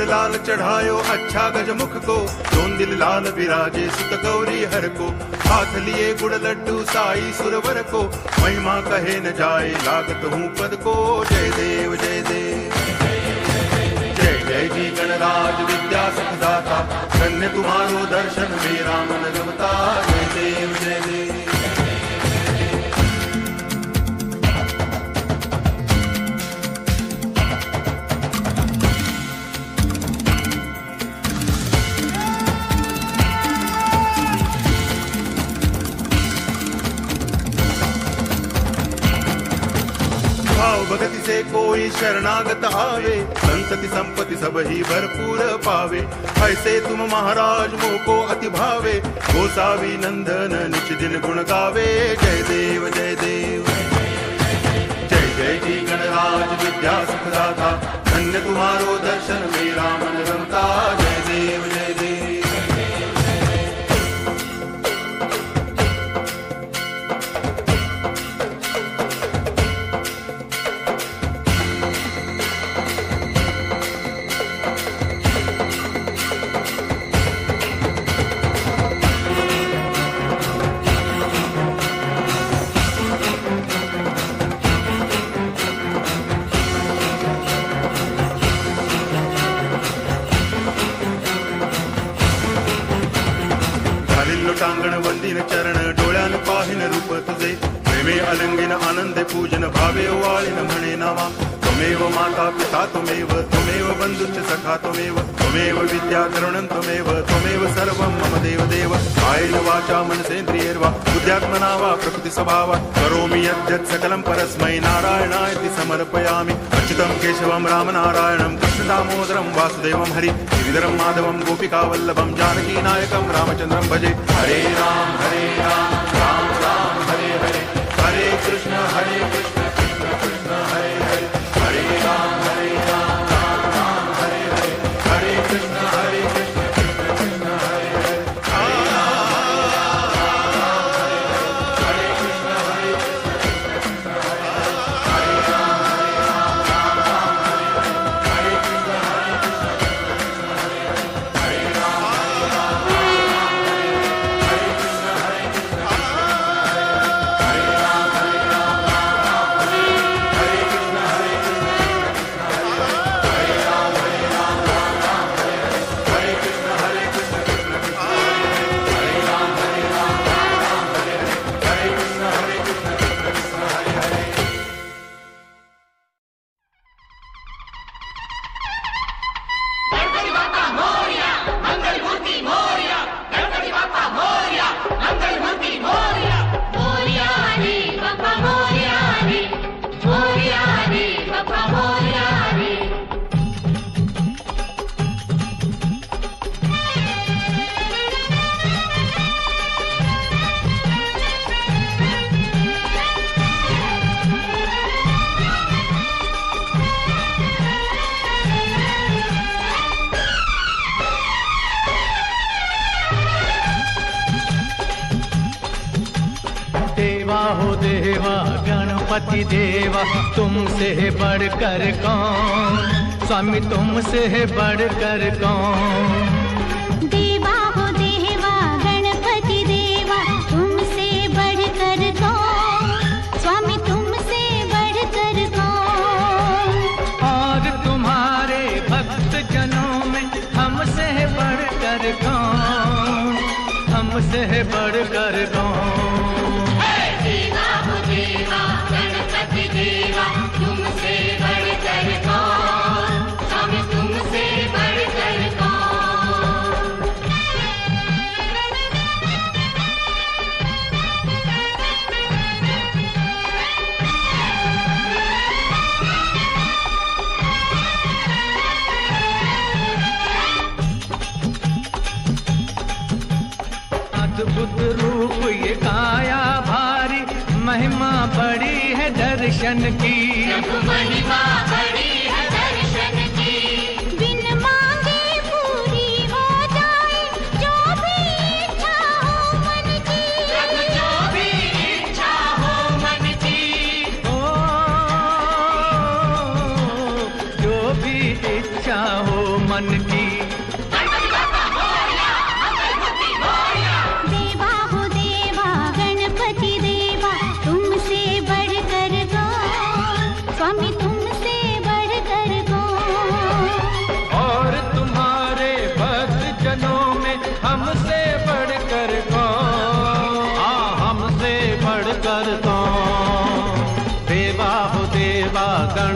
सिंदूर लाल चढ़ायो अच्छा गजमुख को, जोन दिल लाल विराजे सुत गौरी हर को। हाथ लिए गुड़ लड्डू साई सुरवर को, महिमा कहे न जाए लागत हूँ पद को। जय देव जय देव जय जय जी गणराज विद्या सुखदाता, धन्य तुम्हारो दर्शन मेरा मन रमता। जय देव जय देव। भाव भगति से कोई शरणागत आवे, संतति संपत्ति सब ही भरपूर पावे। ऐसे तुम महाराज मोको अति भावे, गोसावी नंदन निच दिन गुण गावे। जय देव जय देव जय जय जी गणराज विद्या सुखदाता, धन्य तुम्हारो दर्शन मेरा मन रमता। जय देव जय देव। टांगण वंदिन चरण डोळ्यान पाहिन रूप तुझे, प्रेमे अलंगिन आनंदे पूजन भावे ओवाळिन म्हणे नावा। त्वमेव माता पिता त्वमेव, त्वमेव बंधुश्च सखा त्वमेव, त्वमेव विद्या तरुणं त्वमेव, त्वमेव सर्वं मम देव देव। कायेन वाचा मनसेन्द्रियैर्वा बुद्ध्यात्मना वा प्रकृति स्वभावात् करोमि यद्यत् सकलं परस्मै नारायणायति समर्पयामि। अच्युतं केशवं रामनारायणं कृष्ण दामोदरं वासुदेवं हरि गिरिधरं माधवं गोपिकावल्लभं जानकी नायकं रामचन्द्रं भजे। हरे राम राम राम हरे हरे, हरे कृष्ण कृष्ण कृष्ण हरे हरे, हरे राम राम राम हरे हरे, हरे कृष्ण कृष्ण कृष्ण हरे हरे, हरे कृष्ण कृष्ण हरे राम राम हरे कृष्ण देवा गणपति देवा, तुमसे बढ़कर कौन, स्वामी तुमसे बढ़कर कौन। देवा हो देवा गणपति देवा, तुमसे बढ़कर कौन, स्वामी तुमसे बढ़कर कौन। और तुम्हारे भक्त जनों में हमसे बढ़कर कौन, हमसे बढ़कर कौन। देवा गणपति देवा, तुमसे बढ़कर कौन, स्वामी तुमसे बढ़कर कौन। अद्भुत रूप ये काया भारी, महिमा बड़ी है दर्शन की, महिमा बड़ी है दर्शन की। बिन मांगे पूरी हो जाए जो भी इच्छा हो मन की, जो भी इच्छा हो मन की। ओ जो भी इच्छा हो मन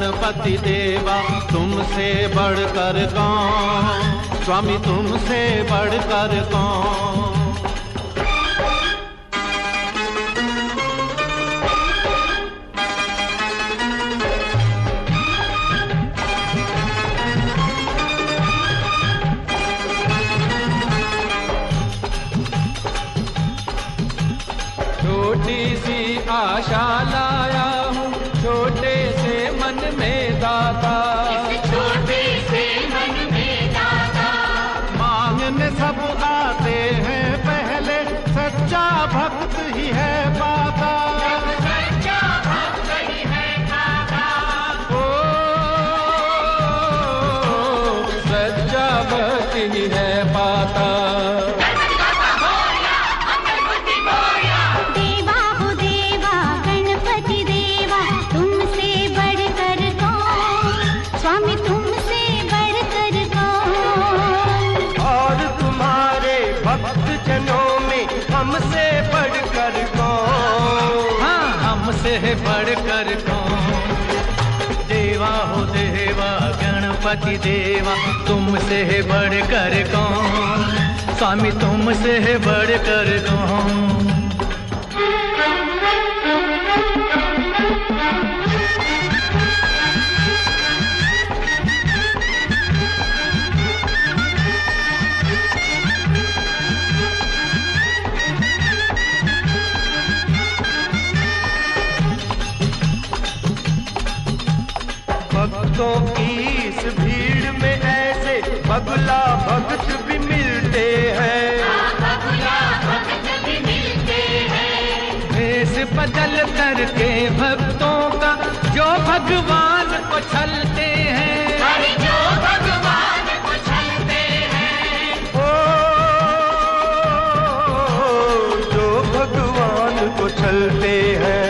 गणपति देवा तुमसे बढ़कर कौन, स्वामी तुमसे बढ़कर कौन। छोटी सी आशा लाया हूँ छोटे से मन में दाता, छोटे से मन में दाता। मांगने सब आते हैं पहले सच्चा भक्त ही है पाता। सच्चा भक्त ही है पाता। ओ सच्चा भक्त ही है पाता। देवा हो देवा गणपति देवा तुमसे बढ़कर कौन, स्वामी तुमसे बढ़कर कौन। और तुम्हारे भक्त जनों में हमसे बढ़कर कौन, हाँ हमसे बढ़कर कौन। देवा हो देवा गणपति देवा तुमसे बढ़कर कौन, स्वामी तुमसे बढ़कर कौन। भक्तों की इस भीड़ में ऐसे बगुला भक्त भी मिलते हैं, बगुला भक्त भी मिलते हैं। भेष बदल करके भक्तों का जो भगवान को छलते हैं। अरे जो भगवान को छलते हैं। ओ जो भगवान को छलते हैं।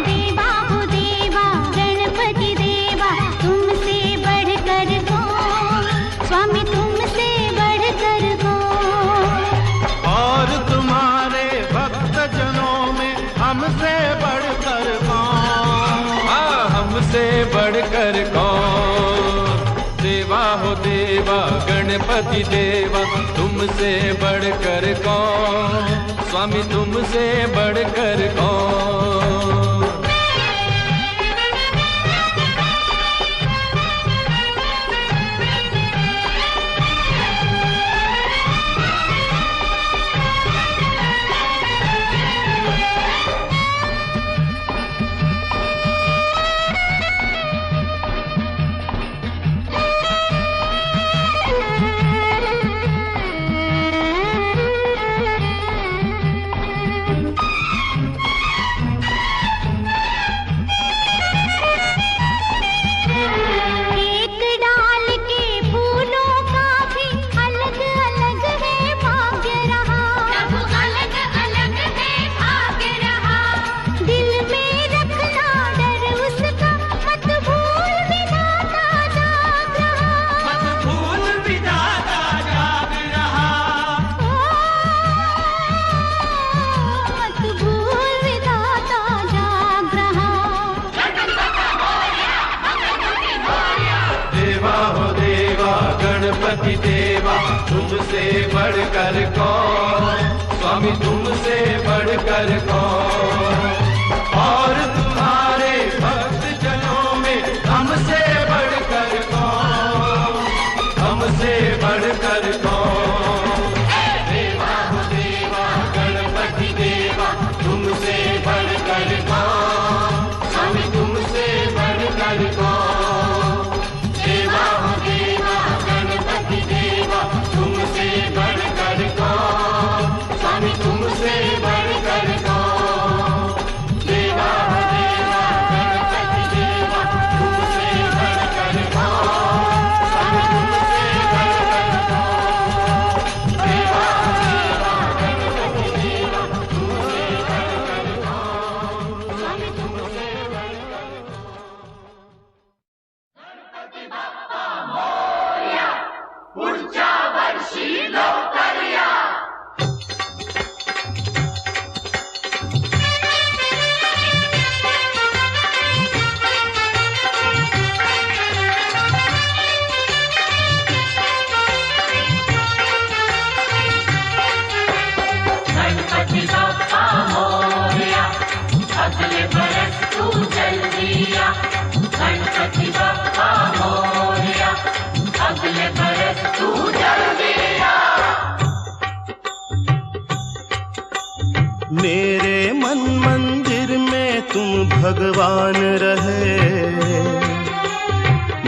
देवा हो देवा गणपति देवा तुमसे बढ़कर कौन, स्वामी तुमसे बढ़कर कौन। और तुम्हारे भक्त जनों में हमसे बढ़कर कौन, हाँ हमसे बढ़कर कौन। देवा हो देवा गणपति देवा तुमसे बढ़कर कौन, स्वामी तुमसे बढ़कर कौन। एक डाल के फूलों का भी अलग अलग है भाग्य रहा। सब अलग अलग है भाग्य रहा। दिल में रखना डर उसका मत भूल विधाता जाग रहा। मत भूल विधाता जाग रहा। मत भूल विधाता जाग रहा। देवा हो देवा गणपति देवा तुमसे बढ़कर कौन, स्वामी तुमसे बढ़कर कौन। और तुम्हारे भक्त जनों में हमसे बढ़कर कौन, हमसे बढ़कर कौन। देवा हो देवा गणपति देवा तुमसे बढ़कर कौन, स्वामी तुमसे बढ़कर कौन। देवा हो देवा गणपति देवा तुमसे बढ़कर कौन, स्वामी तुमसे बढ़कर कौन। देवा हो देवा गणपति देवा तुमसे बढ़कर कौन, स्वामी तुमसे बढ़कर कौन। देवा हो देवा गणपति देवा तुमसे बढ़कर कौन, स्वामी तुमसे बढ़कर गणपति भगवान रहे।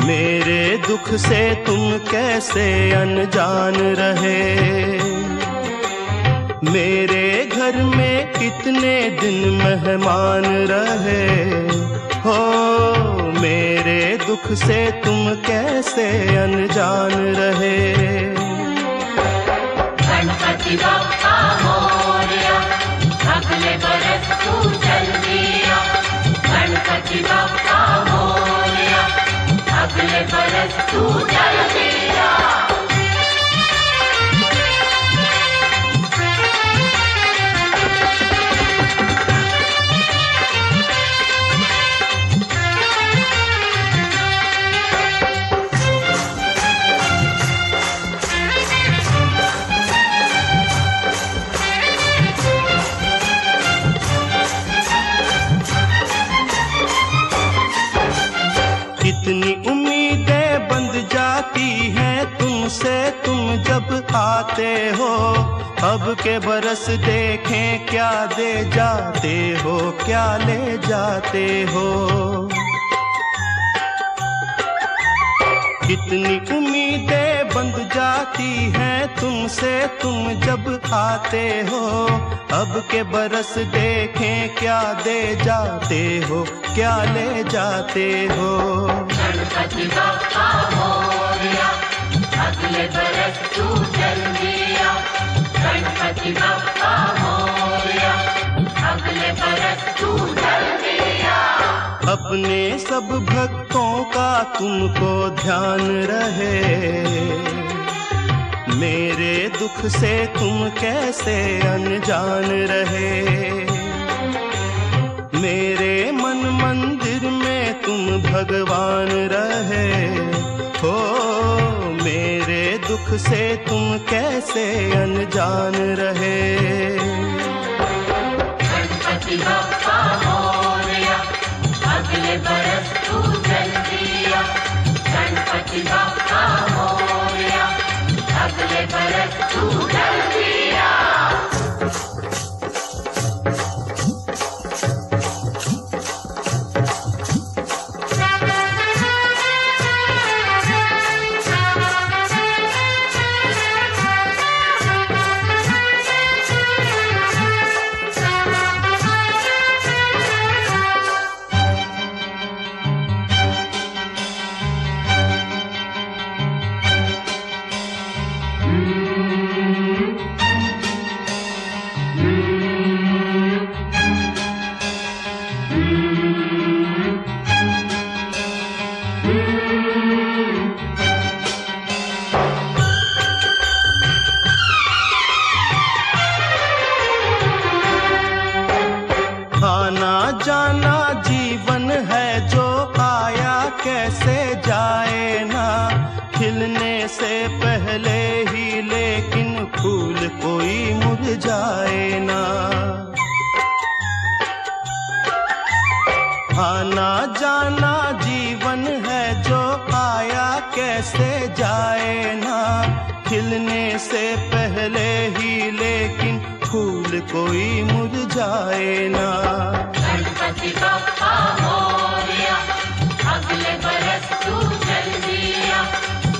मेरे दुख से तुम कैसे अनजान रहे। मेरे घर में कितने दिन मेहमान रहे हो। मेरे दुख से तुम कैसे अनजान रहे। गणपति बप्पा मोरया, अगले बरस तू चल दिया। गणपति बप्पा मोरया, अगले बरस तू चल दिया। कितनी उम्मीदें बंध जाती हैं तुमसे तुम जब आते हो। अब के बरस देखें क्या दे जाते हो, क्या ले जाते हो। कितनी उम्मीदें बंध जाती हैं तुमसे तुम जब आते हो। अब के बरस देखें क्या दे जाते हो, क्या ले जाते हो। गणपति बप्पा मोरया, अगले बरस तू चल दिया। गणपति बप्पा मोरया, अगले बरस तू चल दिया। अपने सब भक्तों का तुमको ध्यान रहे। मेरे दुख से तुम कैसे अनजान रहे। मेरे मन मंदिर में तुम भगवान रहे हो। मेरे दुख से तुम कैसे अनजान रहे। गणपति बप्पा मोरया, अगले बरस तू चल दिया। गणपति बप्पा मोरया, अगले बरस तू चल दिया। आना जाना जीवन है जो आया कैसे जाए ना। खिलने से पहले ही लेकिन फूल कोई मुरझाए ना। आना जाना जीवन है जो आया कैसे जाए ना। खिलने से पहले ही लेकिन फूल कोई मुरझाए ना। गणपति बप्पा मोरया, अगले बरस तू चल दिया।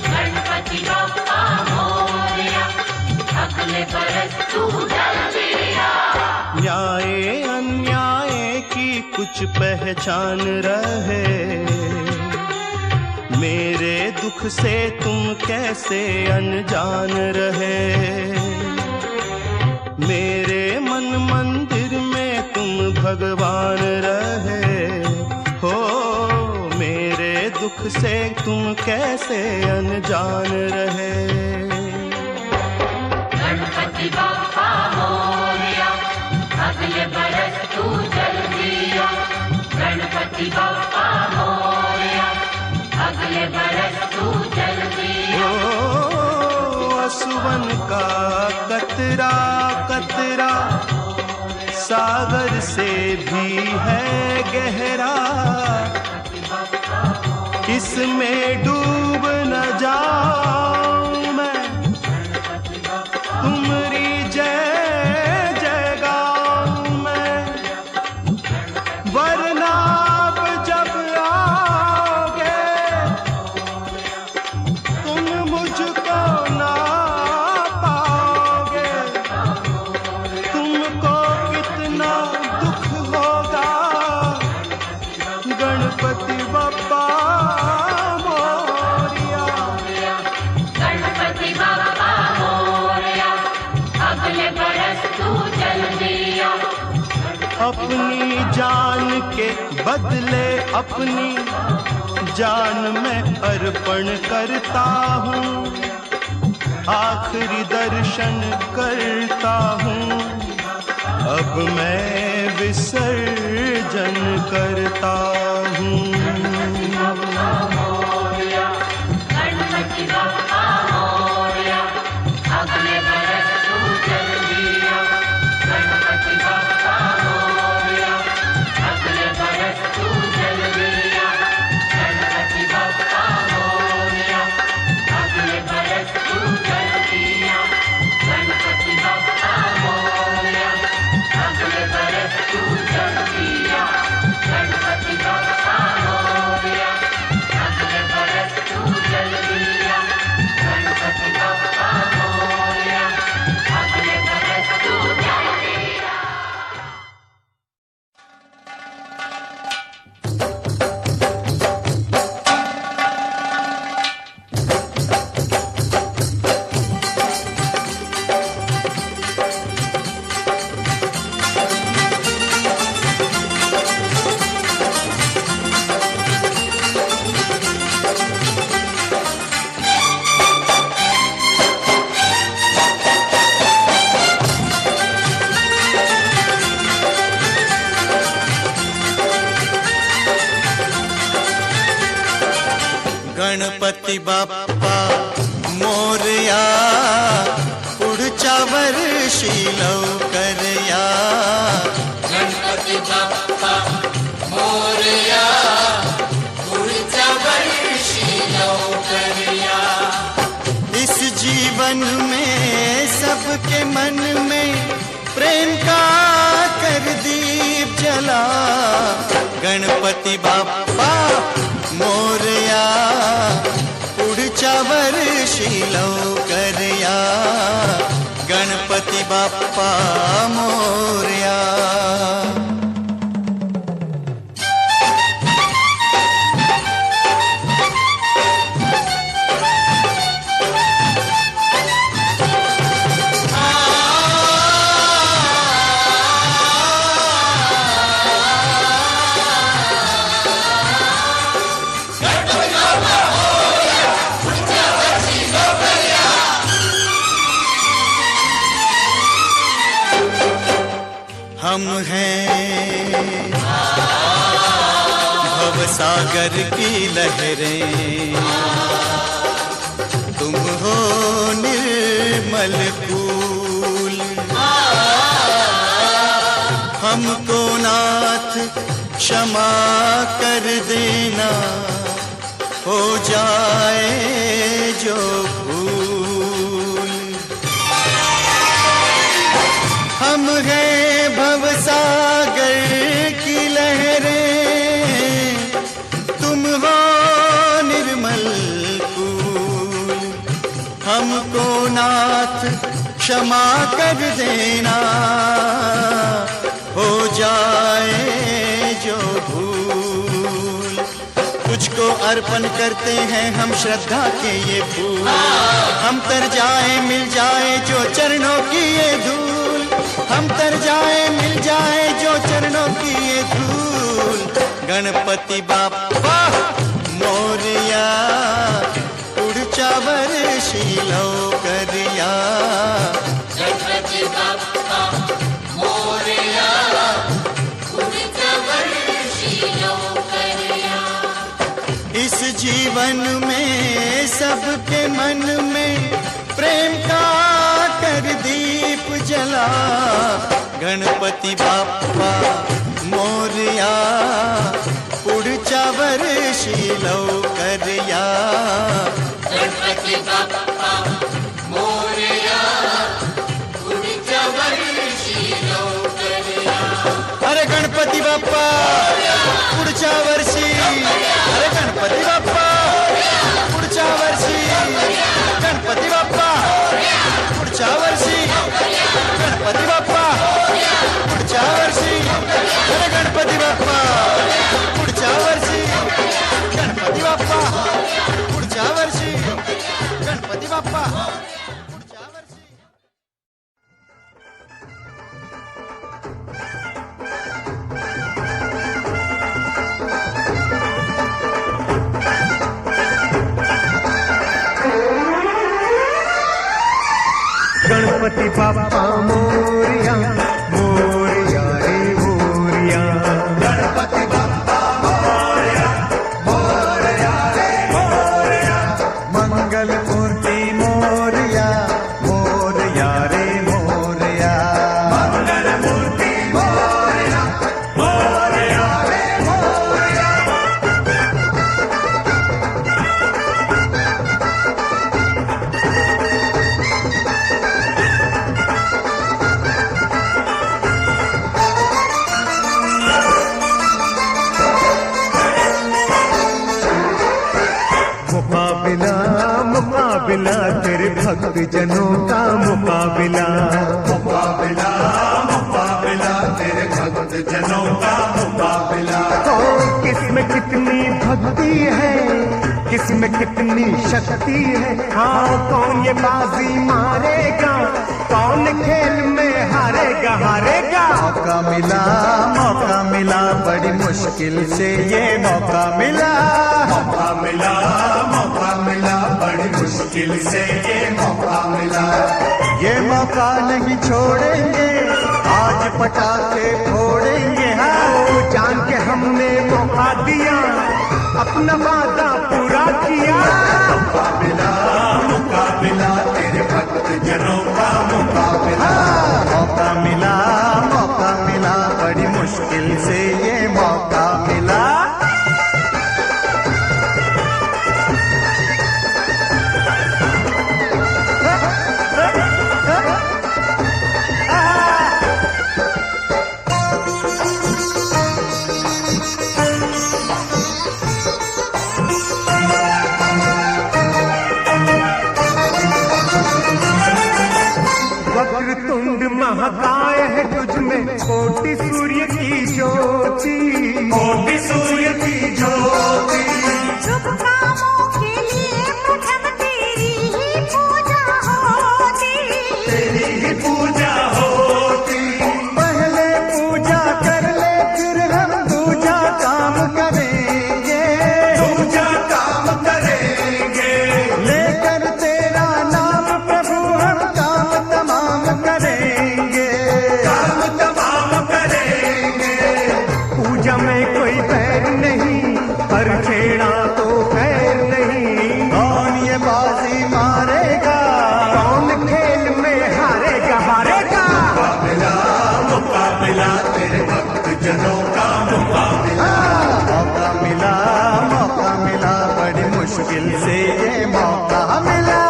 गणपति बप्पा मोरया, अगले बरस तू चल दिया। न्याय अन्याय की कुछ पहचान रहे। मेरे दुख से तुम कैसे अनजान रहे। मेरे मन मंदिर में तुम भगवान रहे हो। मेरे दुख से तुम कैसे अनजान रहे। गणपति बप्पा मोरया, अगले बरस तू चल दिया। गणपति बप्पा मोरया, अगले बरस तू चल दिया। असुवन का कतरा कतरा सागर से भी है गहरा। इसमें डूब न जाऊं मैं, तुम्हारी जय जय गाऊं मैं, वरना अपनी जान के बदले अपनी जान मैं अर्पण करता हूँ, आखिरी दर्शन करता हूँ, अब मैं विसर्जन करता हूँ। गणपती बाप्पा मोरया, पुढच्या वर्षी लवकर या. गणपती बाप्पा मोरया, पुढच्या वर्षी लवकर या. इस जीवन में सबके मन में प्रेम का कर दीप जला. गणपती बाप्पा मोरया, पुढच्या वर्षी लवकर या. गणपती बाप्पा मोरया. हम हैं भवसागर की लहरें, तुम हो निर्मल फूल. हमको नाथ क्षमा कर देना, हो जाए जो भूल. हम हैं भवसागर की लहरें, तुम हो निर्मल फूल. हमको नाथ क्षमा कर देना, हो जाए जो भूल. तुझको अर्पण करते हैं हम श्रद्धा के ये फूल. हम तर जाए मिल जाए जो चरणों की ये धूल. हम तर जाए मिल जाए जो चरणों की ये धूल. गणपती बाप्पा मोरया, पुढच्या वर्षी लवकर या. गणपती बाप्पा मोरया, पुढच्या वर्षी लवकर या. इस जीवन में सबके मन में प्रेम का कर दीप जला. गणपती बाप्पा मोरया, पुढच्या वर्षी लवकर या. गणपती बाप्पा मोरया, पुढच्या वर्षी लवकर या. अरे गणपती बाप्पा पुढच्या वर्षी, अरे गणपती बाप्पा पुढच्या वर्षी. गणपती बाप्पा पुढच्या वर्षी. गणपती बाप्पा पुढच्या वर्षी. अरे गणपती बाप्पा पुढच्या वर्षी. गणपती बाप्पा पुढच्या वर्षी. गणपति बाप्पा मोरया मोरया रे मोरया। गणपति बाप्पा मोरया मोरया रे मोरया। मंगल मूर्ति मोरया मोरया रे मोरया। मंगल मूर्ति मोरया मोरया रे मोरया। मुकाबिला मुकाबिला तेरे भक्त जनों का मुकाबिला। मुकाबिला मुकाबिला तेरे भक्त जनों का मुकाबिला। तो किसमें कितनी भक्ति है, किसमें कितनी शक्ति है। हाँ कौन ये बाजी मारेगा, कौन खेल में हारेगा हारेगा। मौका मिला बड़ी मुश्किल से ये मौका मिला। मौका मिला बड़ी मुश्किल से ये मौका मिला। ये मौका नहीं छोड़ेंगे, आज पटाखे फोड़ेंगे। हाँ जान के हमने मौका दिया, अपना वादा पूरा किया। मुकाबिला तेरे भक्त जनों का मुकाबिला। मौका मिला बड़ी मुश्किल से ये मौका मिला। वक्रतुंड महाकाय है तुझ में कोटि सूर्य की ज्योति। कोटि सूर्य की ज्योति। शुभ कामों के लिए प्रथम तेरी ही पूजा होती। तेरी ही पूजा होती। पहले पूजा कर ले फिर हम दूजा काम करेंगे। दूजा काम करेंगे। लेकर तेरा नाम प्रभु हम काम तमाम करेंगे। काम तमाम करेंगे। पूजा में कोई बैर नहीं, पर छेड़ा तो खैर नहीं। कौन ये बाजी मारेगा, कौन खेल में हारेगा हारेगा। मुकाबिला तेरे भक्त जनों का मुकाबिला। मौका मिला बड़ी मुश्किल से ये मौका मिला।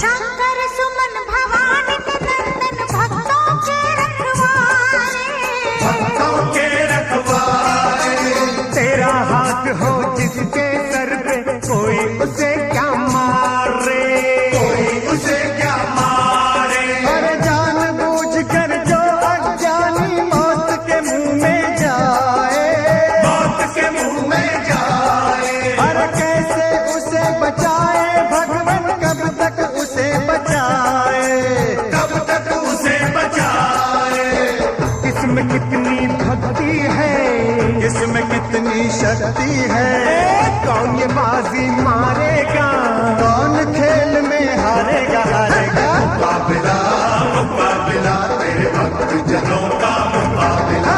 शंकर सुमन भवानी के नंदन भक्तों के रखवाले। भक्तों के रखवाले। तेरा हाथ हो जिसके सर पे कोई उसे क्या मारे। कोई उसे क्या मारे। अरे जानबूझ कर जो अज्ञानी मौत के मुंह में जाए। मौत के मुंह में जाए। अरे कैसे उसे बचाए भगवान, कब तक उसे बचाए। कब तक उसे बचाए। इसमें कितनी भक्ति है, इसमें कितनी शक्ति है। कौन ये बाजी मारेगा, कौन खेल में हारेगा हारेगा। मुकाबिला तेरे भक्त जनों का मुकाबिला।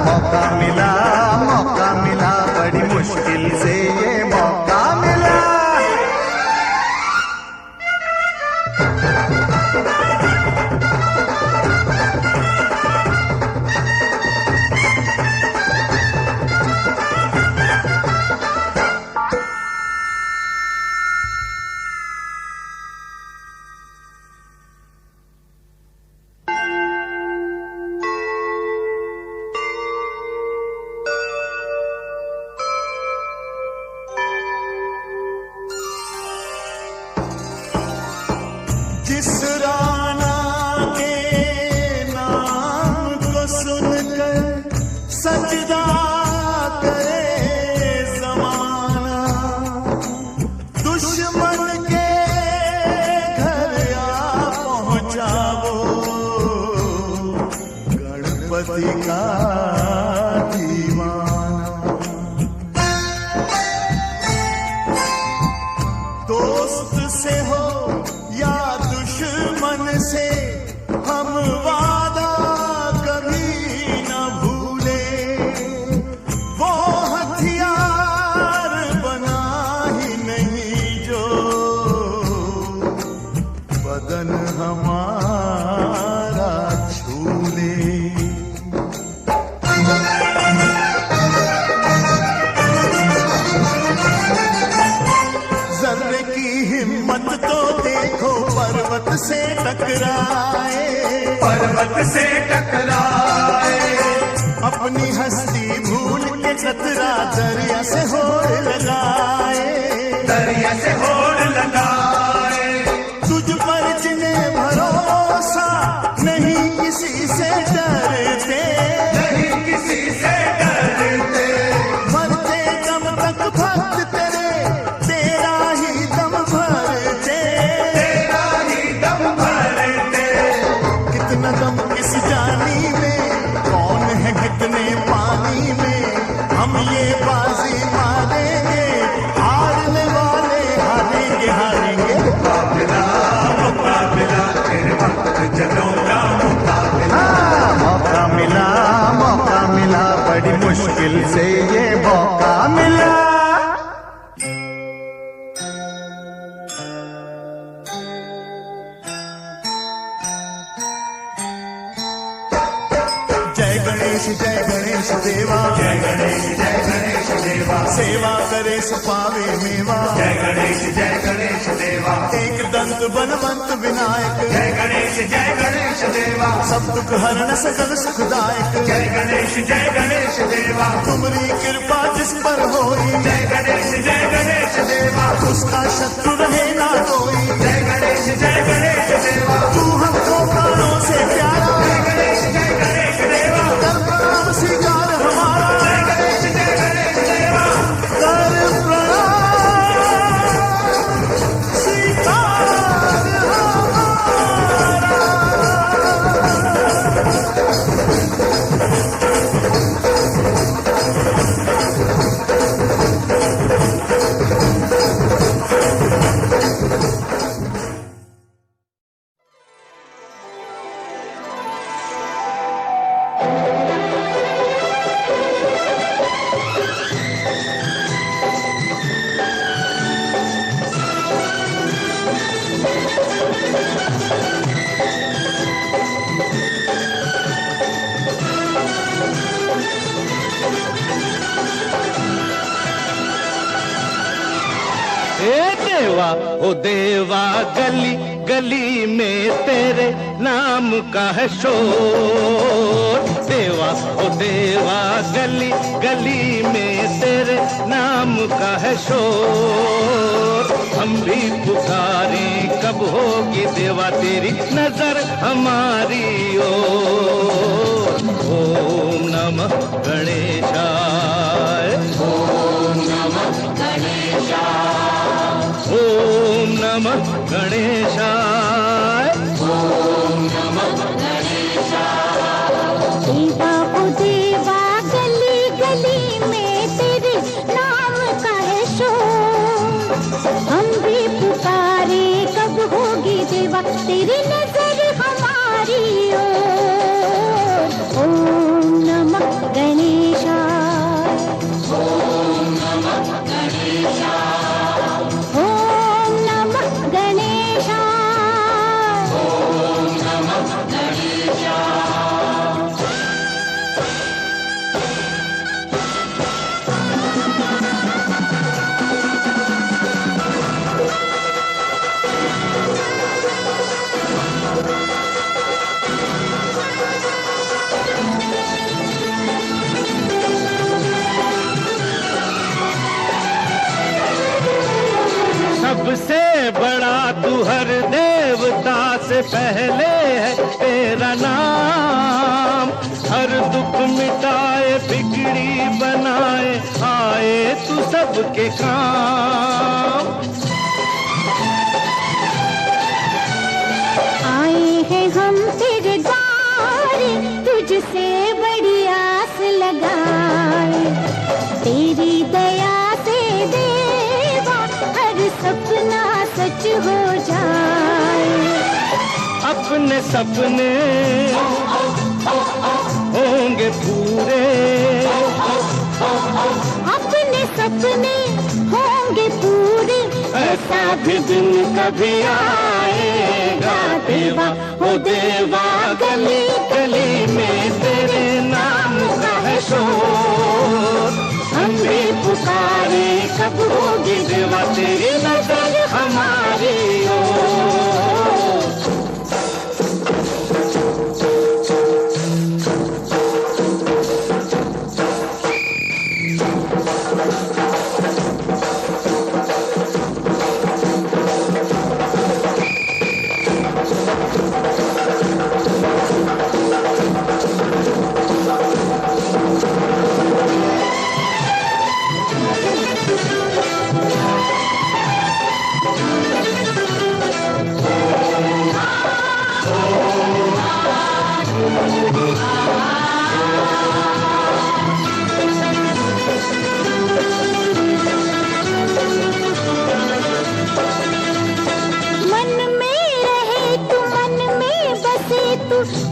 मौका मिला बड़ी मुश्किल से ये मौका मिला। जिस राना के नाम को सुनकर सजदा करे जमाना, दुश्मन के घर आ पहुंचा वो गणपति का दीवाना। दोस्त से हो या दुश्मन से हम वादा कभी न भूले, वो हथियार बना ही नहीं जो बदन हमारा छूले। जर्रे की हिम्मत तो देखो पर्वत से टकराए, पर्वत से टकराए। अपनी हस्ती भूल के खतरा दरिया से होड़ लगाए, दरिया से होड़ लगाए। तुझ पर जिन्हें भरोसा नहीं किसी से डरते, नहीं किसी से डरते। मरते दम तक भक्त तेरे तेरा ही दम भरते, तेरा ही दम भरते। कितना दम किस जानी में, कौन है कितने पानी में, हम ये बाजी मारेंगे, हारने वाले हारेंगे हारेंगे। मुकाबला मुकाबला तेरे भक्त जनों का मुकाबला। मौका मिला बड़ी मुश्किल से ये मौका मिला। जय गणेश देवा, जय गणेश देवा। सेवा करे सुपावे मेवा। जय गणेश देवा। एक दंत बनवंत विनायक, जय गणेश देवा। सब दुख हरण सकल सुखदायक। जय गणेश देवा। तुम्हारी कृपा जिस पर होई, जय गणेश देवा। उसका शत्रु रहे ना कोई। जय गणेश देवा। तू हमको प्राणों से प्यारा, जय गणेश देवा। कर प्रणाम स्वीकार हमारा, जय गणेश देवा। कर प्रणाम स्वीकार देवा ओ देवा, गली गली में तेरे नाम का है शोर। देवा ओ देवा, गली गली में तेरे नाम का है शोर। हम भी पुकारें कब होगी देवा तेरी नजर हमारी ओर। ओम नमः गणेशाय, ओम नमः गणेशाय, ओम नमः गणेशाय, ओम नमः गणेशाय। देवा ओ देवा, गली गली में तेरे नाम का है शोर। हम भी पुकारे कब होगी देवा तेरी नजर हमारी ओर। ओम नमः गणेशाय, ओम नमः गणेशाय, ओम नमः गणेशाय, ओम नमः गणेशाय। सबसे बड़ा तू हर देव देवता से पहले है तेरा नाम। हर दुख मिटाए बिगड़ी बनाए आए तू सबके काम। आए हैं हम तेरे द्वारे, तुझसे बड़ी आस लगाए। तेरी दया से देवा हर सपना सच हो जाए। अपने सपने होंगे पूरे, अपने सपने होंगे पूरे, ऐसा भी दिन कभी आएगा देवा। हो देवा गली गली में तेरे नाम का है शोर। हम भी पुकारे कब होगी देवा तेरी नजर हमारी ओर।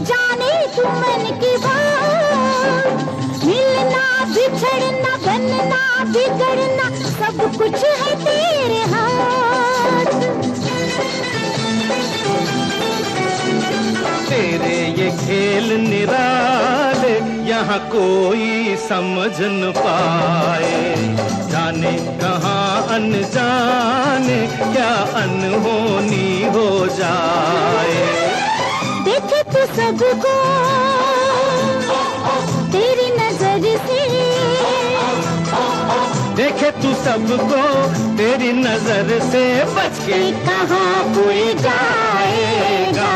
जाने तू मन की बात। मिलना बिछड़ना बनना बिगड़ना सब कुछ है तेरे हाथ। तेरे ये खेल निराले यहाँ कोई समझ न पाए। जाने कहाँ अनजाने क्या अनहोनी हो जाए। देखे तू सबको तेरी नजर से, देखे तू सबको तेरी नजर से बच के कहाँ कोई जाएगा।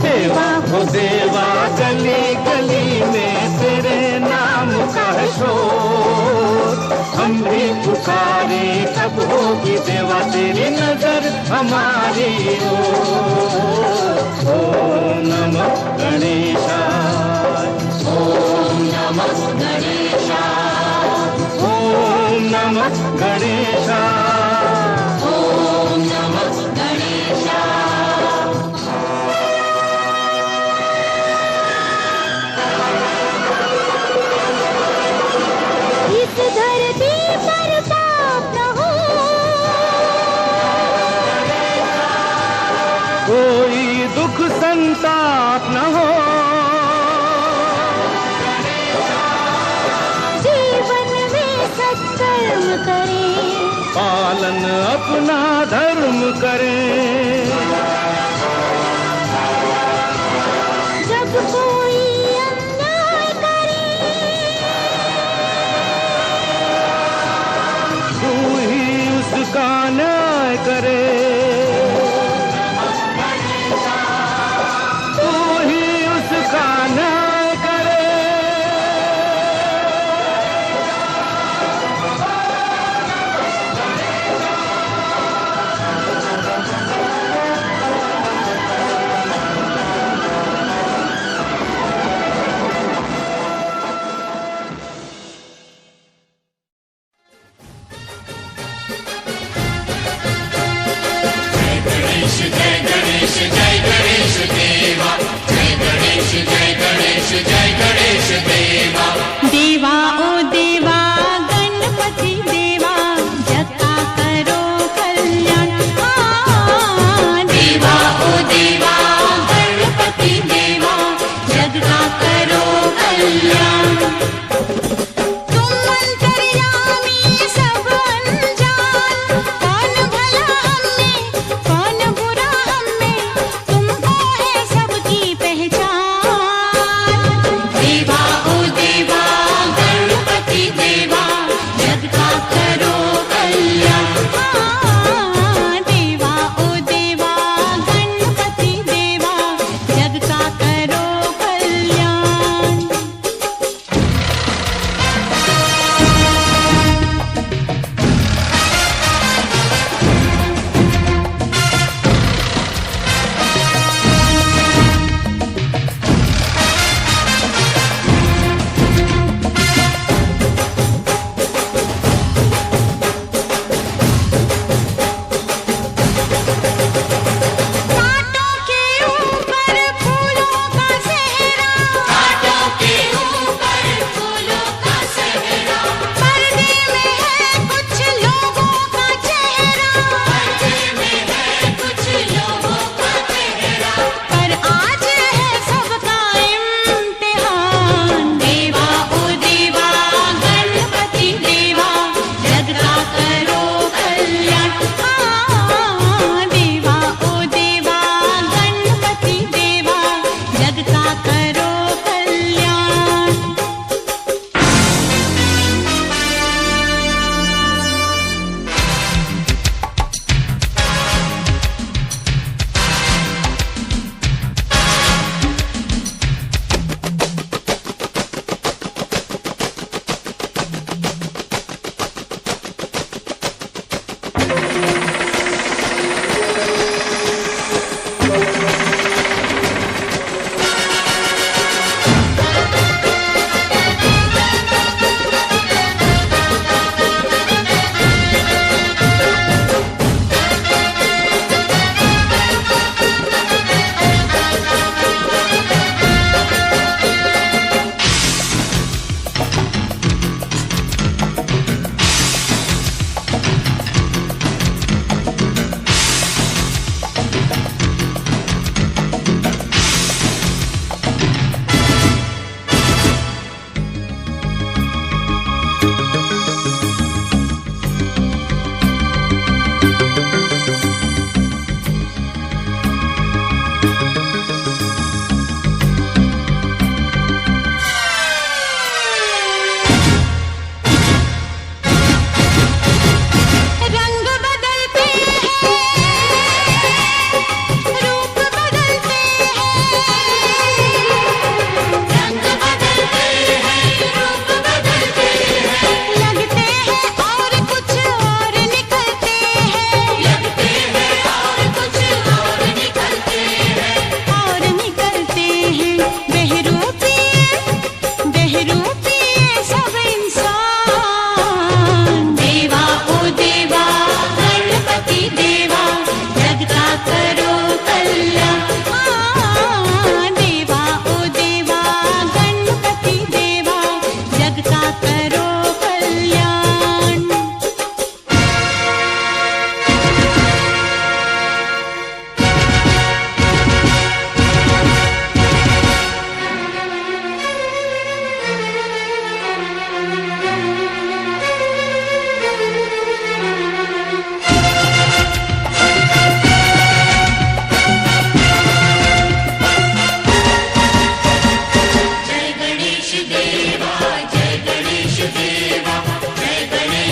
देवा हो देवा गली गली में तेरे नाम का है शोर। हम भी पुकारे कब होगी देवा तेरी नजर हमारी ओर। ओम नमः गणेशाय, ओम नमः गणेशाय, ओम नमः गणेशाय, ओम नमः गणेशाय। इस धरती पर पाप न हो, कोई दुख संताप न हो। जीवन में सत्कर्म करें, पालन अपना धर्म करें। जब कोई अन्याय करे तू ही उसका न्याय करे। तू ही उसका न्याय करे। देवा ओ देवा गणपति देवा जगा करो कल्याण। देवा ओ देवा गणपति देवा जगा करो कल्याण। तुम अंतर्यामी सब अनजान, कौन भला हमने कौन बुरा हमें, तुमको है सबकी पहचान।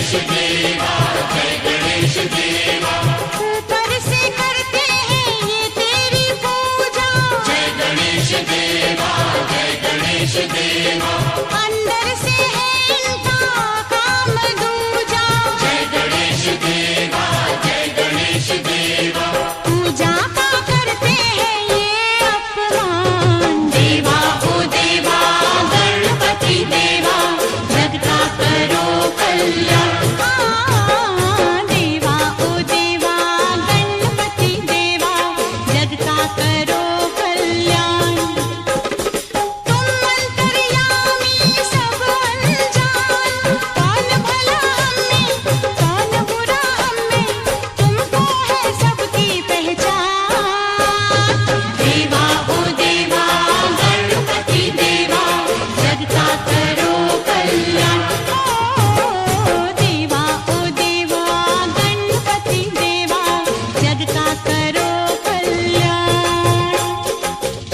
ऊपर से करते हैं ये तेरी पूजा, अंदर से है इनका काम दूजा। पूजा का करते हैं ये अपमान, देवा ओ देवा गणपति देवा, जग का करो कल्याण। देवा ओ देवा गणपति देवा, जग का करो कल्याण। तुम अंतर्यामी सब अनजान, कौन भला हमें कौन बुरा हमें, तुमको है सबकी पहचान। देवा ओ देवा गणपति देवा, जग का करो कल्याण। देवा ओ देवा गणपति देवा, जग का करो कल्याण।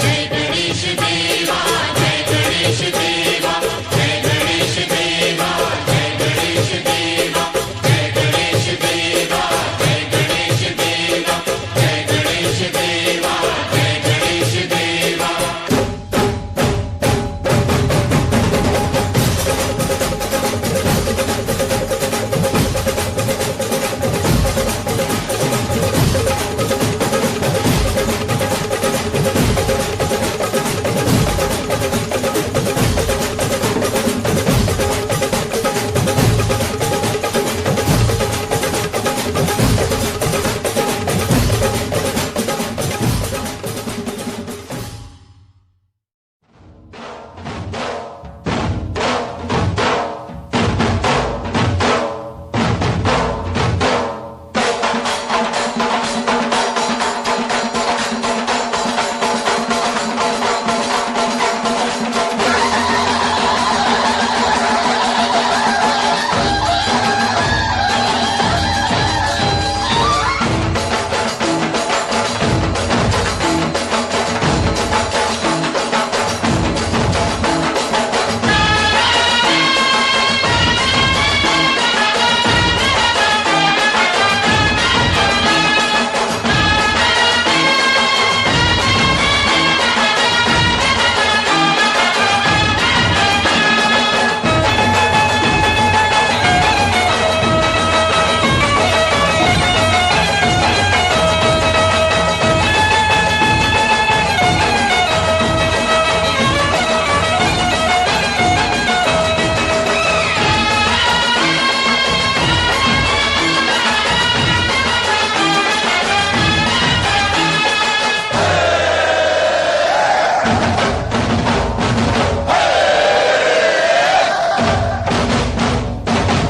जय गणेश देवा, जय गणेश देवा, जय गणेश देवा, जय गणेश देवा, जय गणेश देवा, जय गणेश देवा, जय गणेश देवा, जय गणेश देवा।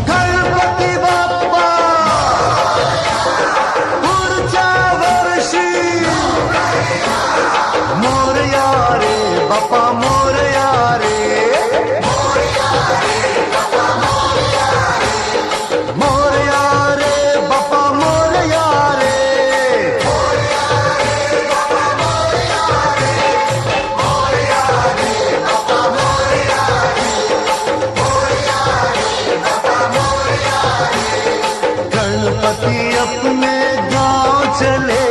गणपति बाप्पा पुढच्या वर्षी मोरया रे बाप्पा मोरया रे, मोरया रे बाप्पा मोरया रे। गणपति अपने गांव चले,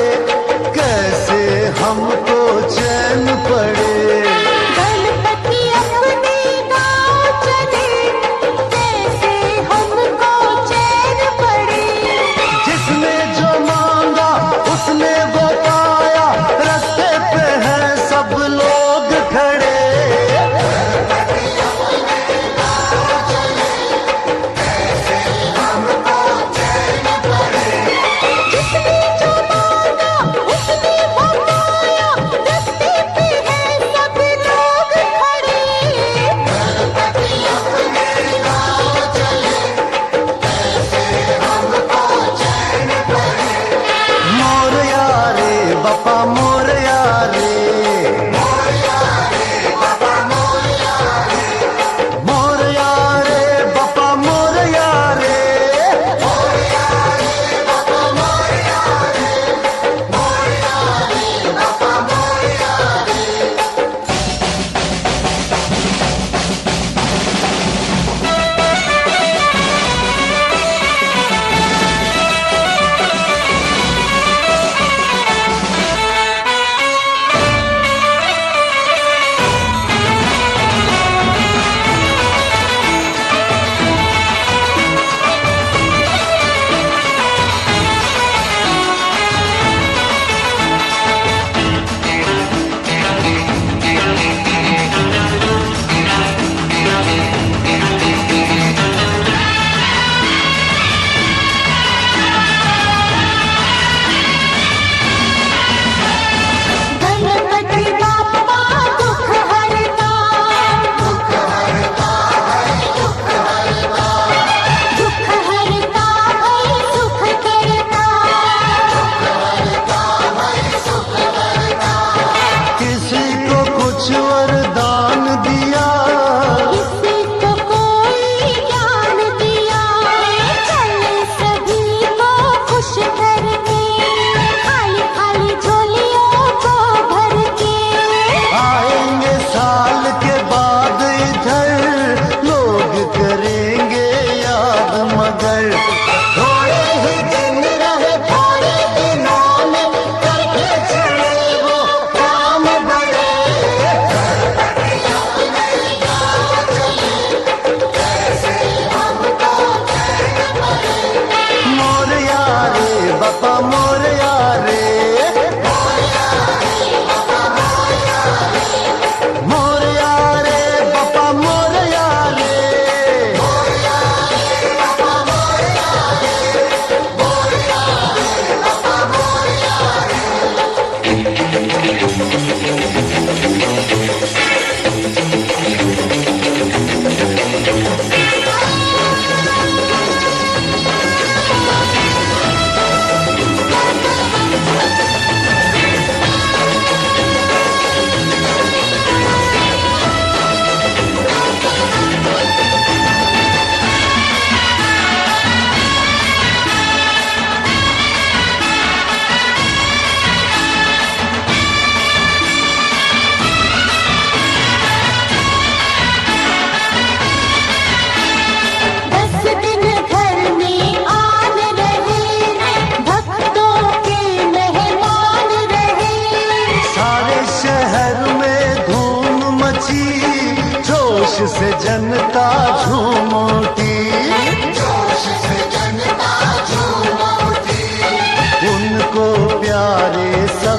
कैसे हमको चैन पड़े। गणपति अपने गांव चले, कैसे हमको चैन पड़े। जिसने जो मांगा उसने वो पाया, रास्ते पे हैं सब लोग खड़े।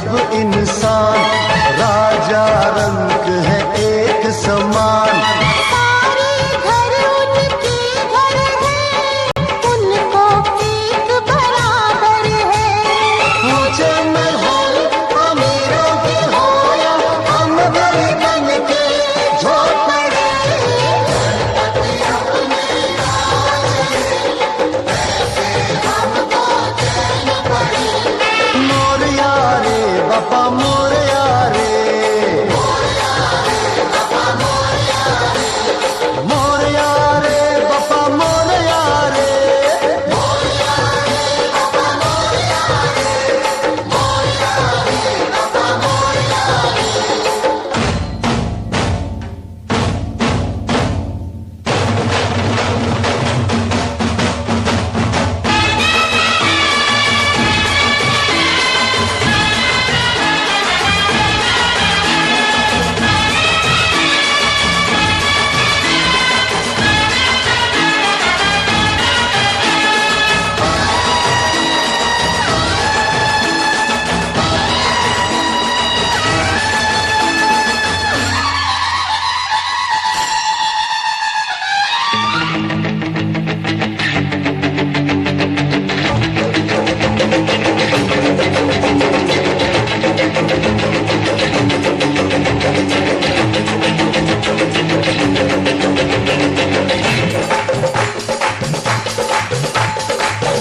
सब इंसान, राजा रंग है एक समान। सारे घर उनके घर हैं, उनको एक बराबर है। ऊंचे में हो अमीरों के हो या हम गरीबन के झोपड़े, मोरया रे बापा मोरया रे, मोरया रे बापा मोरया रे।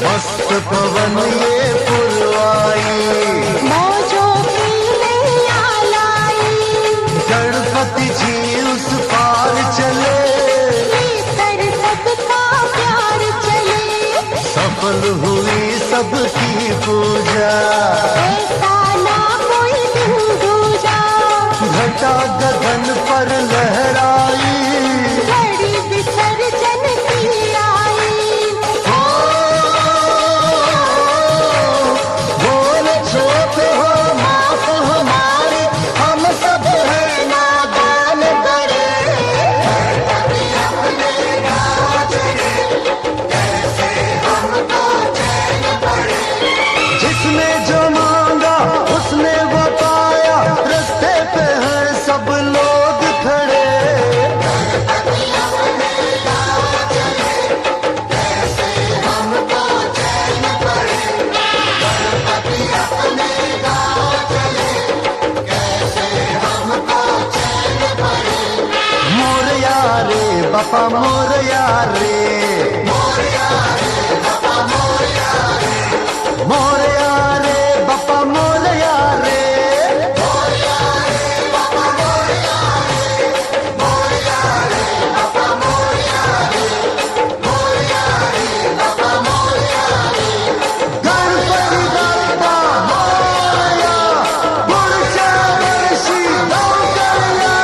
मस्त पवन ये पुरवाई, मौजों की नैया लाई, गणपति जी उस पार चले, लेकर सबका प्यार चले। सफल हुई सबकी पूजा, ऐसा ना कोई दिन दूजा, घटा गगन पर लहराई। घड़ी विसर्जन की आई, बोल छोट हो माफ हमारी, हम सब है नादान बड़े। जिसने जो मांगा उसने वो पाया, रास्ते पे हैं सब लोग खड़े। मोरया रे बापा मोरया रे, मोरया रे बापा मोरया रे, मोरया रे बापा मोरया रे। गणपति बाप्पा मोरया, पुढच्या वर्षी लवकर या।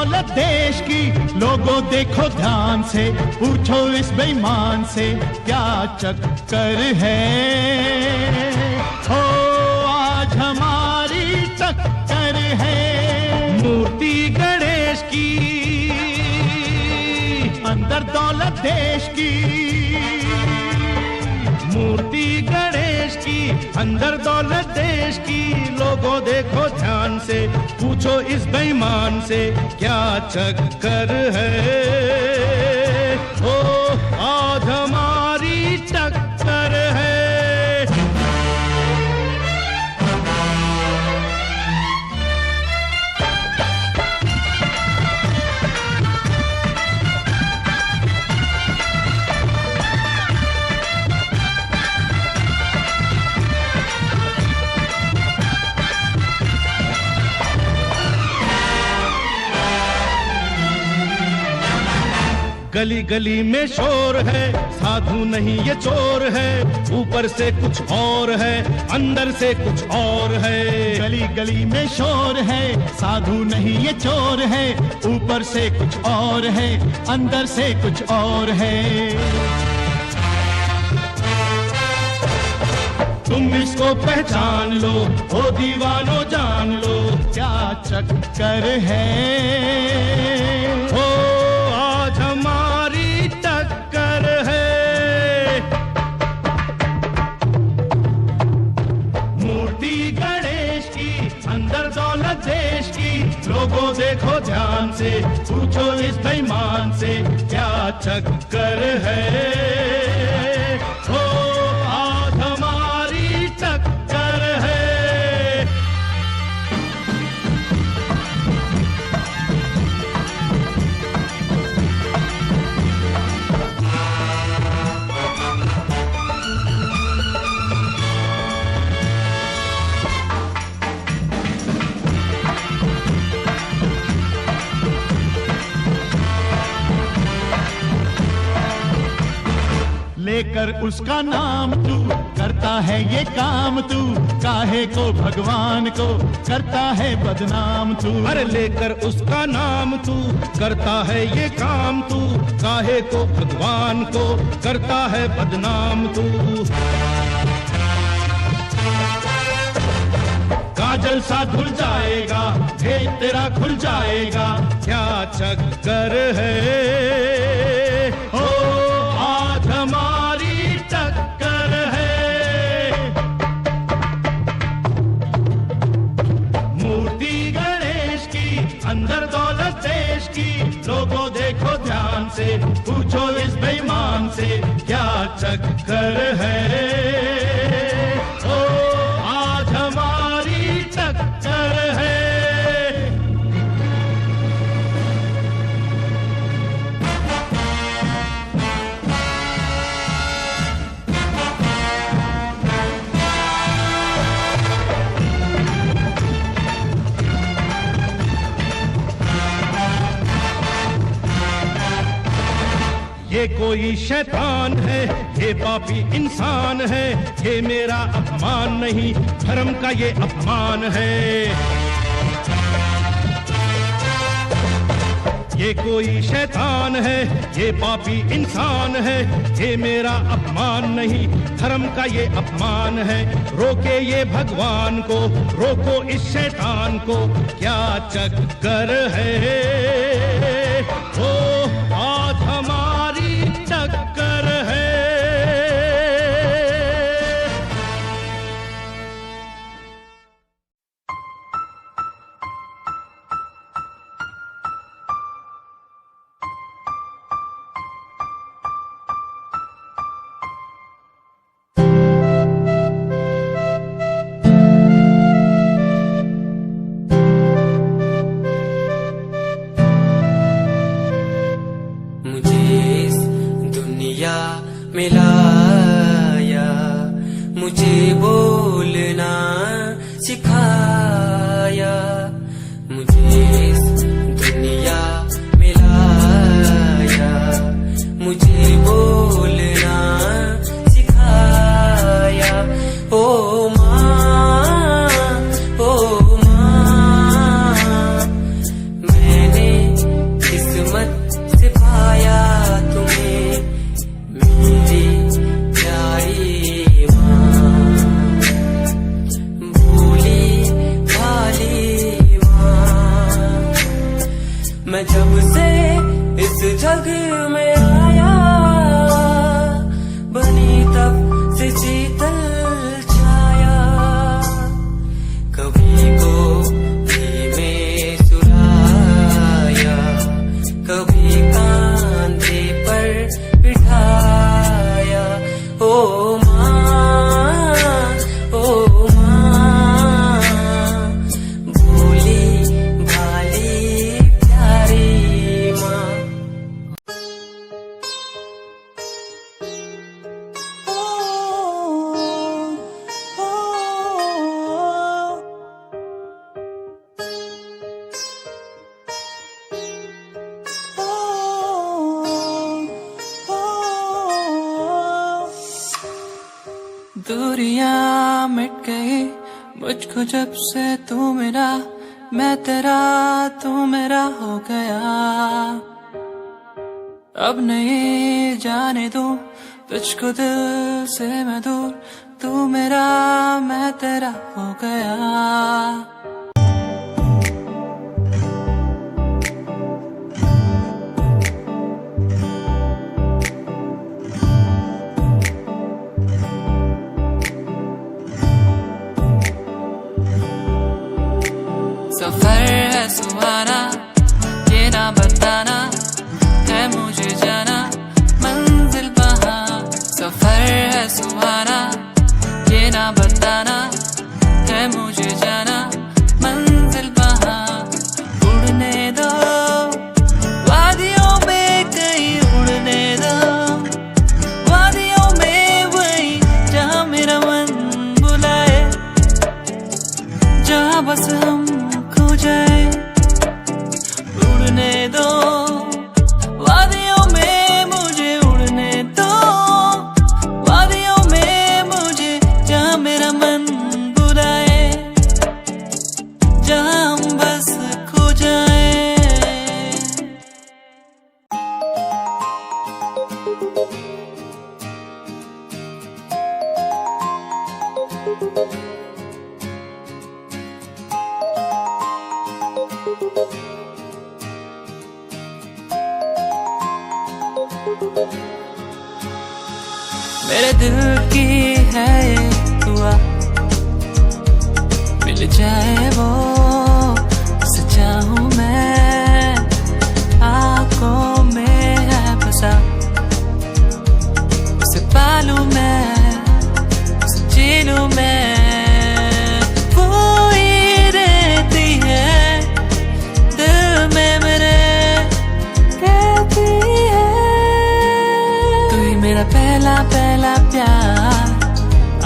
दौलत देश की, लोगों देखो ध्यान से, पूछो इस बेईमान से क्या चक्कर है। हो आज हमारी टक्कर है मूर्ति गणेश की, अंदर दौलत देश की। मूर्ति गणेश की, अंदर दौलत देश की, लोगों देखो ध्यान से, पूछो इस बेईमान से क्या चक्कर है। ओ आज हमारी टक्कर है। गली गली में शोर है, साधु नहीं ये चोर है, ऊपर से कुछ और है, अंदर से कुछ और है। गली गली में शोर है, साधु नहीं ये चोर है, ऊपर से कुछ और है, अंदर से कुछ और है। तुम इसको पहचान लो, ओ दीवानो जान लो क्या चक्कर है। ओ आज हमारी टक्कर है। मूर्ति गणेश की, अंदर दौलत देश की, लोगों देखो ध्यान से, पूछो इस बेईमान से क्या चक्कर है। ओ आज हमारी टक्कर है। लेकर उसका नाम तू करता है ये काम, तू काहे को भगवान को करता है बदनाम तू। अरे लेकर उसका नाम तू करता है ये काम, तू काहे को भगवान को करता है बदनाम तू। काजल सा धुल जाएगा, भेद तेरा खुल जाएगा क्या चक्कर है। ओ आज हमारी टक्कर है। मूर्ति गणेश की, अंदर दौलत देश की, लोगों देखो ध्यान से, पूछो इस बेईमान से क्या चक्कर है। ओ आज हमारी टक्कर है। ये कोई शैतान है, ये पापी इंसान है, ये मेरा अपमान नहीं, धर्म का ये अपमान है। ये कोई शैतान है, ये पापी इंसान है, ये मेरा अपमान नहीं, धर्म का ये अपमान है। रोके ये भगवान को, रोको इस शैतान को क्या चक्कर है। ओ आज हमारी टक्कर है। मिलाया, मुझे बोलना सिखाया, मुझे इस दुनिया मिलाया, मुझे बोलना सिखाया। ओ माँ, मैंने मैं जब से इस जग में आया, बनी तब से शीतल छाया। कभी गोदी में सुलाया, कभी कांधे पर बिठाया। ओ माँ, ओ माँ, भोली भाली प्यारी माँ। दूरियां मिट गई मुझको जब से तू मेरा, मैं तेरा तू मेरा हो गया। अब नहीं जाने दूं तुझको दिल से मैं दूर, तू मेरा मैं तेरा हो गया। सफर है सुहाना, ये ना बताना है मुझे जाना मंजिल वहाँ। सफर है सुहाना, ये ना बताना है मुझे जाना मंजिल वहाँ। उड़ने दो वादियों में कहीं, उड़ने दो वादियों में वहीं जहाँ मेरा मन बुलाए, जहाँ बस हम जाए। उड़ने दो वादियों में मुझे, उड़ने दो वादियों में मुझे, जहाँ मेरा मन बुलाए, जहाँ हम बस खो जाए। मेरे दिल की है ये दुआ, मिल जाए वो सच्चा हूँ मैं, आँखों में है बसा, उसे पालूं मैं, उसे जी लूं मैं। वो ही रहती है दिल में मेरे, कहती है तू ही मेरा पहला पहला प्यार।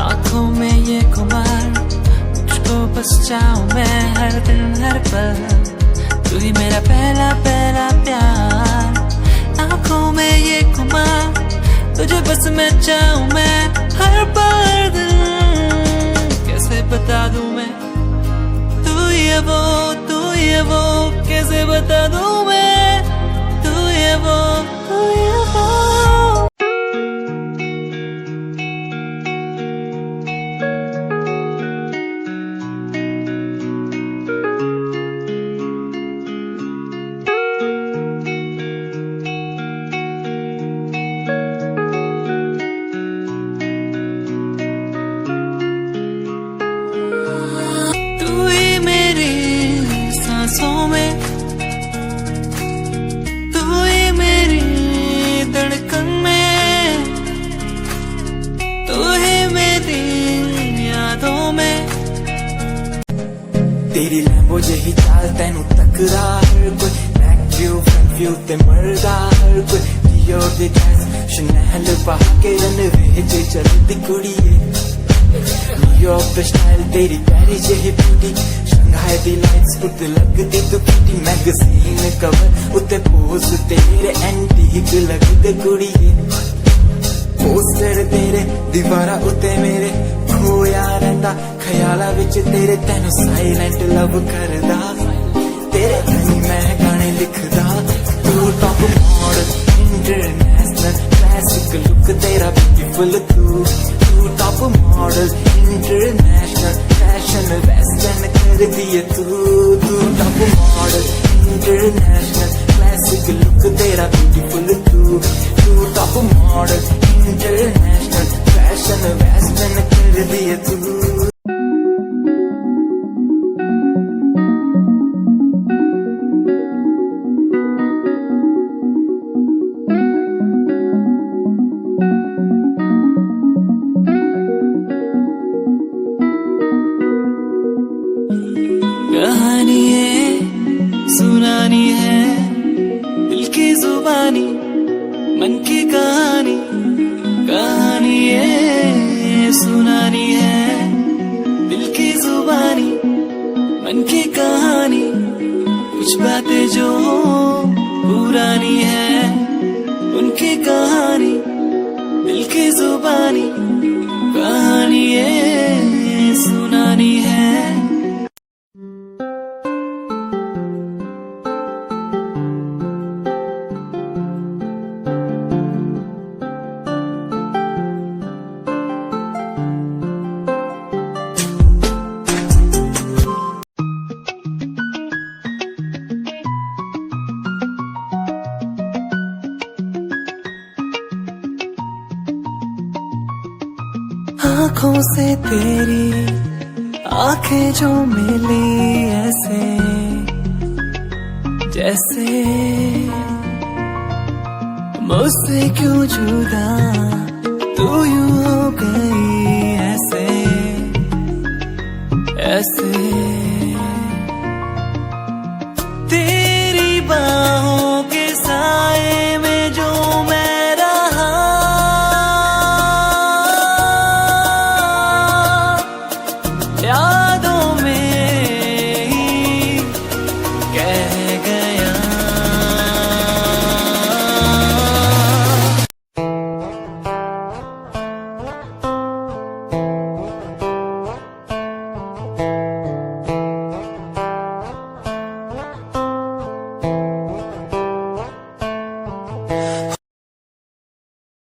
आँखों में ये खुमार, मुझको बस चाहूं मैं हर दिन हर पल, तू ही मेरा पहला पहला प्यार। आँखों में ये खुमार, तुझे बस मैं चाहूं मैं हर पल दिन। कैसे बता दूं मैं तू ये वो, तू ये वो, कैसे बता दूं मैं तू ये वो, तू ये वो। सांसों में तू ही मेरी धड़कन में, तू ही मेरी यादों में। तेरी लैम्बो जही चाल तैनू तकदा हर कोई, नेक फ्रंट व्यू ते मरदा हर कोई। जियो दे गैस शनैल पहा के रनवे जे चलदी कुड़िए, न्यूयॉर्क दा स्टाइल तेरी प्यारी जही ब्यूटी। शंघाई दी लाइट्स उत्ते लगदी तू किटी, मैगजीन कवर उत्ते पोज तेरे एंटीक लगदे कुड़िए। पोस्टर तेरे दीवारा उत्ते मेरे खोया रहिंदा, ख्याला विच तेरे तैनू साइलेंट लव करदा। तेरे ताईं मैं गाने लिखदा, तू top model international classic look तेरा ब्यूटीफुल। तू top model international fashion western कर दिए तू। टॉप मॉडल इंटरनेशनल एक लुक तेरा ब्यूटीफुल तू top model international fashion western कर दिए तू कहानी है सुनानी है दिल की जुबानी मन की कहानी कहानी है सुनानी है दिल की जुबानी मन की कहानी कुछ बातें जो पुरानी है उनकी कहानी दिल की जुबानी कहानी है सुनानी है आँखों से तेरी आंखें जो मिली ऐसे जैसे मुझसे क्यों जुदा तू यूं हो गई ऐसे ऐसे तेरी बाहों